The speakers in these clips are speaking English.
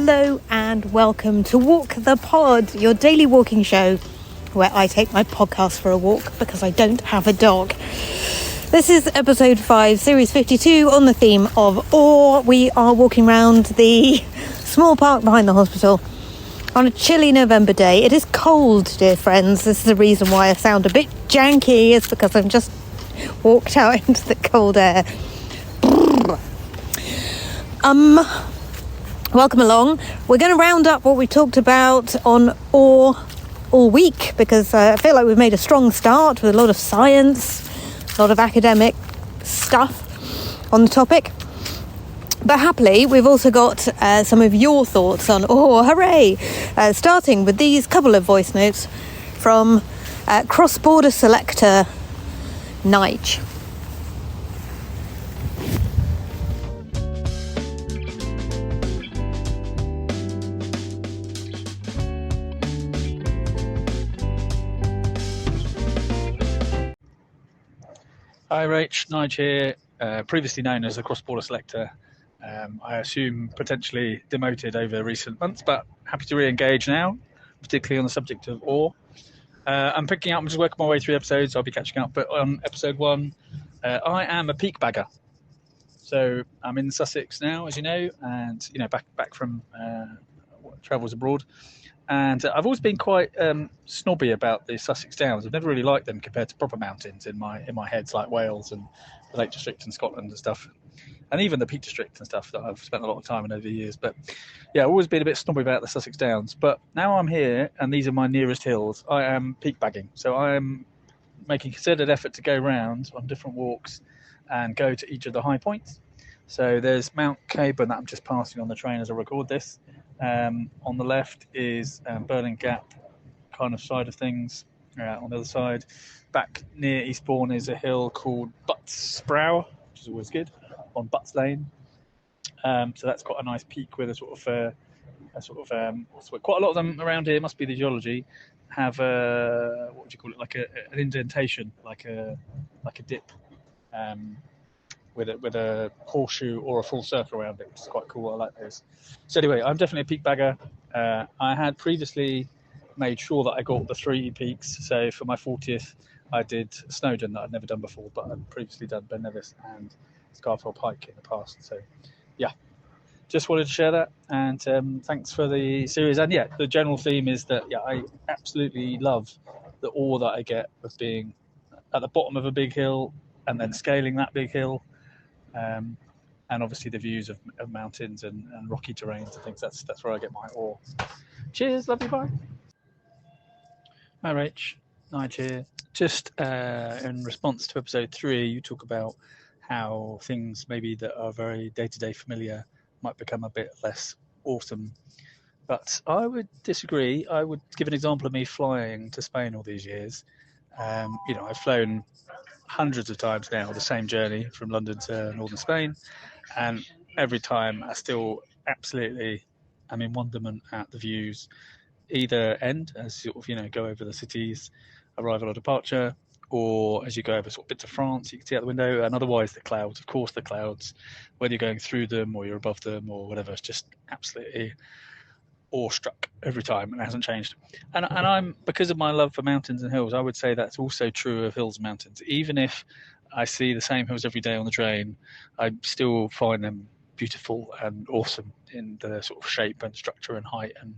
Hello and welcome to Walk the Pod, your daily walking show where I take my podcast for a walk because I don't have a dog. This is episode 5, series 52 on the theme of Awe. We are walking around the small park behind the hospital on a chilly November day. It is cold, dear friends. This is the reason why I sound a bit janky. It's because I've just walked out into the cold air. Welcome along. We're going to round up what we talked about on Awe all week because I feel like we've made a strong start with a lot of science, a lot of academic stuff on the topic. But happily, we've also got some of your thoughts on Awe. Hooray! Starting with these couple of voice notes from cross-border selector Nige. Hi Rach, Nige here, previously known as a cross-border selector. I assume potentially demoted over recent months, but happy to re-engage now, particularly on the subject of Awe. I'm just working my way through episodes, I'll be catching up, but on episode 1, I am a peak bagger. So I'm in Sussex now, as you know, and back from travels abroad. And I've always been quite snobby about the Sussex Downs. I've never really liked them compared to proper mountains in my heads, like Wales and the Lake District in Scotland and stuff, and even the Peak District and stuff that I've spent a lot of time in over the years. But yeah, I've always been a bit snobby about the Sussex Downs. But now I'm here, and these are my nearest hills. I am peak bagging, so I am making considered effort to go round on different walks and go to each of the high points. So there's Mount Caburn that I'm just passing on the train as I record this. On the left is Burling Gap kind of side of things. On the other side, back near Eastbourne, is a hill called Butts Brow, which is always good, on Butts Lane. So that's quite a nice peak with quite a lot of them around here, must be the geology, have what would you call it, like an indentation, like a dip. With a horseshoe or a full circle around it, which is quite cool. I like those. So anyway, I'm definitely a peak bagger. I had previously made sure that I got the 3 peaks. So for my 40th, I did Snowdon that I'd never done before, but I'd previously done Ben Nevis and Scarfell Pike in the past. So yeah, just wanted to share that. And thanks for the series. And yeah, the general theme is that, yeah, I absolutely love the awe that I get of being at the bottom of a big hill and then scaling that big hill. And obviously the views of mountains and rocky terrains and things. That's where I get my awe. Cheers, love you, bye. Hi Rach, Nige here. Just in response to episode 3, you talk about how things maybe that are very day-to-day familiar might become a bit less awesome. But I would disagree. I would give an example of me flying to Spain all these years. I've flown hundreds of times now, the same journey from London to northern Spain, and every time I still absolutely am in wonderment at the views either end as you go over the cities, arrival or departure, or as you go over bits of France you can see out the window, and otherwise the clouds, of course, whether you're going through them or you're above them or whatever, it's just absolutely awestruck every time, and it hasn't changed. And I'm, because of my love for mountains and hills, I would say that's also true of hills and mountains. Even if I see the same hills every day on the train, I still find them beautiful and awesome in the sort of shape and structure and height and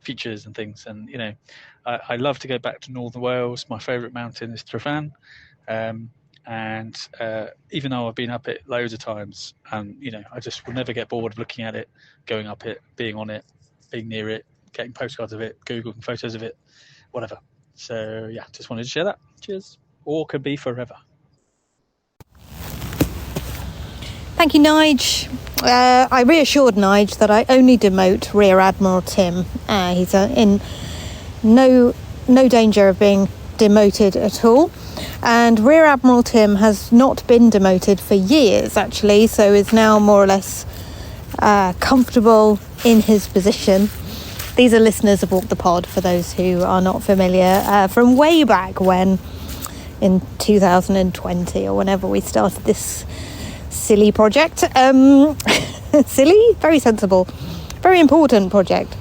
features and things. And I love to go back to northern Wales. My favourite mountain is Tryfan, and even though I've been up it loads of times, and I just will never get bored of looking at it, going up it, being on it, being near it, getting postcards of it, Googling photos of it, whatever. So yeah, just wanted to share that. Cheers. Or could be forever. Thank you, Nige. I reassured Nige that I only demote Rear Admiral Tim. He's in no danger of being demoted at all. And Rear Admiral Tim has not been demoted for years, actually, so is now more or less comfortable in his position. These are listeners of Walk the Pod, for those who are not familiar, from way back when, in 2020 or whenever we started this silly project. Silly? Very sensible. very important project.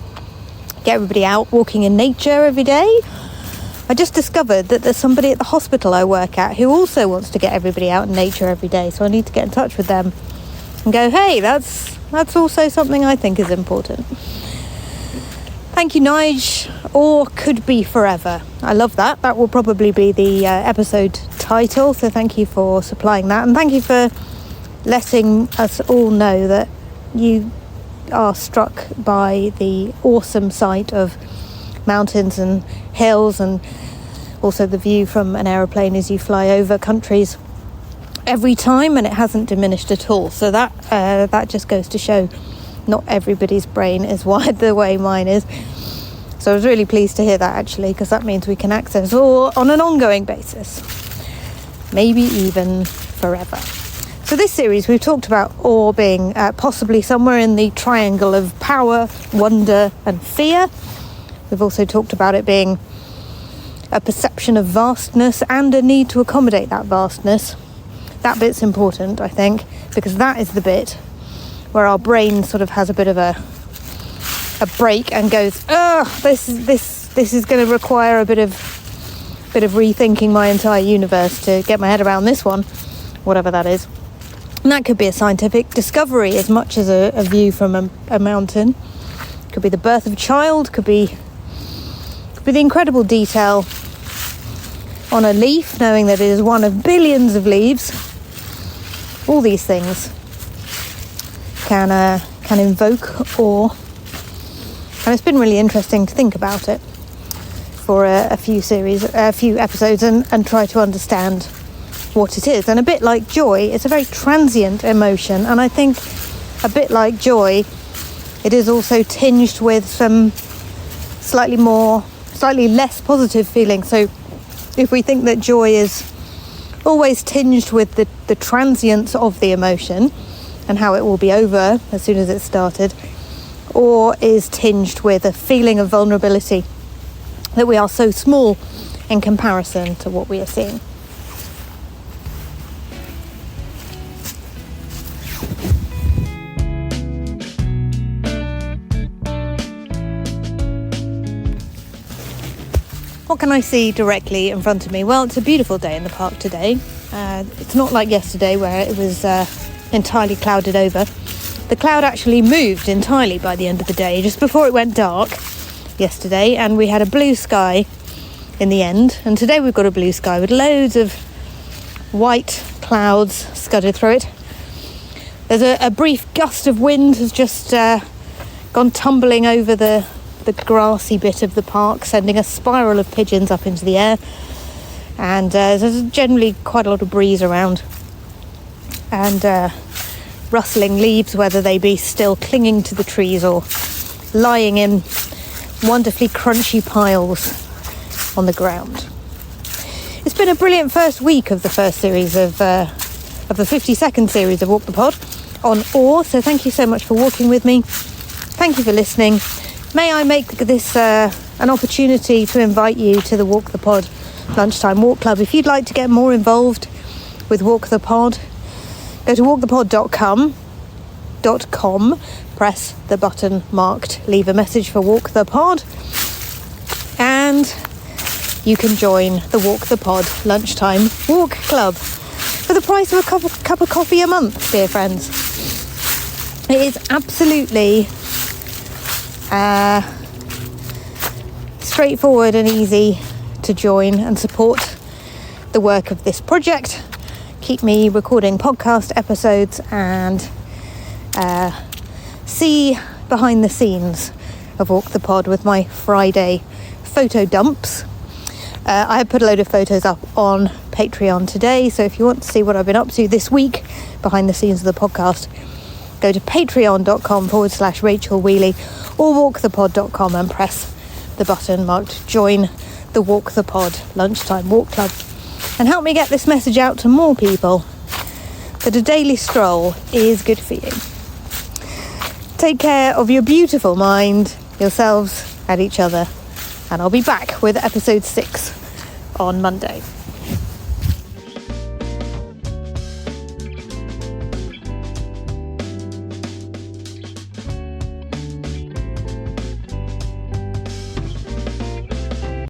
Get everybody out walking in nature every day. I just discovered that there's somebody at the hospital I work at who also wants to get everybody out in nature every day, so I need to get in touch with them and go, hey, that's also something I think is important. Thank you, Nige, or could be forever. I love that. That will probably be the episode title, so thank you for supplying that, and thank you for letting us all know that you are struck by the awesome sight of mountains and hills, and also the view from an aeroplane as you fly over countries every time, and it hasn't diminished at all. So that just goes to show not everybody's brain is wired the way mine is. So I was really pleased to hear that, actually, because that means we can access all on an ongoing basis, maybe even forever. So this series, we've talked about awe being possibly somewhere in the triangle of power, wonder and fear. We've also talked about it being a perception of vastness and a need to accommodate that vastness. That bit's important, I think, because that is the bit where our brain sort of has a bit of a break and goes, this is going to require a bit of rethinking my entire universe to get my head around this one, whatever that is. And that could be a scientific discovery as much as a view from a mountain. Could be the birth of a child, could be the incredible detail on a leaf, knowing that it is one of billions of leaves. All these things can invoke awe. And it's been really interesting to think about it for a few episodes and try to understand what it is. And a bit like joy, it's a very transient emotion, and I think a bit like joy, it is also tinged with some slightly less positive feelings. So if we think that joy is always tinged with the transience of the emotion and how it will be over as soon as it started, or is tinged with a feeling of vulnerability, that we are so small in comparison to what we are seeing. What can I see directly in front of me? Well, it's a beautiful day in the park today. It's not like yesterday where it was entirely clouded over. The cloud actually moved entirely by the end of the day, just before it went dark yesterday, and we had a blue sky in the end. And today we've got a blue sky with loads of white clouds scudded through it. There's a brief gust of wind has just gone tumbling over the grassy bit of the park, sending a spiral of pigeons up into the air. And there's generally quite a lot of breeze around, and rustling leaves, whether they be still clinging to the trees or lying in wonderfully crunchy piles on the ground. It's been a brilliant first week of the first series of the 52nd series of Walk the Pod on awe. So thank you so much for walking with me. Thank you for listening. May I make this an opportunity to invite you to the Walk the Pod Lunchtime Walk Club. If you'd like to get more involved with Walk the Pod, go to walkthepod.com, press the button marked Leave a Message for Walk the Pod, and you can join the Walk the Pod Lunchtime Walk Club for the price of a cup of coffee a month, dear friends. It is absolutely straightforward and easy to join and support the work of this project. Keep me recording podcast episodes and see behind the scenes of Walk the Pod with my Friday photo dumps. I have put a load of photos up on Patreon today, so if you want to see what I've been up to this week behind the scenes of the podcast, go to patreon.com/Rachel Wheely or walkthepod.com and press the button marked Join the Walk the Pod Lunchtime Walk Club, and help me get this message out to more people that a daily stroll is good for you. Take care of your beautiful mind, yourselves and each other, and I'll be back with episode 6 on Monday.